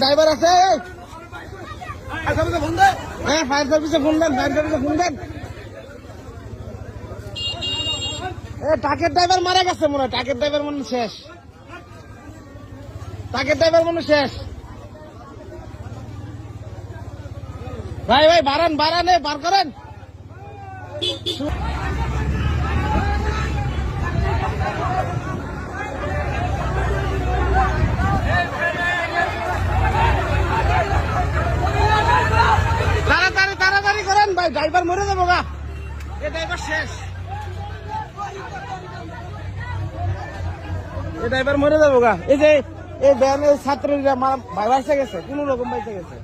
driver আছে হ্যাঁ fire সার্ভিসে ফোন দেন ফায়ার সার্ভিসে ফোন দেন ট্রাকের ড্রাইভার মারা গেছে মনে হয় ট্রাকের ড্রাইভার মনে শেষ ট্রাকের ড্রাইভার মনে শেষ ভাই ভাই বাড়ান বাড়ান বার করেন তাড়াতাড়ি তাড়াতাড়ি করেন ভাই ড্রাইভার মরে যাবো গা এ ড্রাইভার শেষ এ ড্রাইভার মরে যাবো গা এই যে এই ভ্যানের ছাত্রীরা ভাই বাইসে গেছে কোন রকম বাইসে গেছে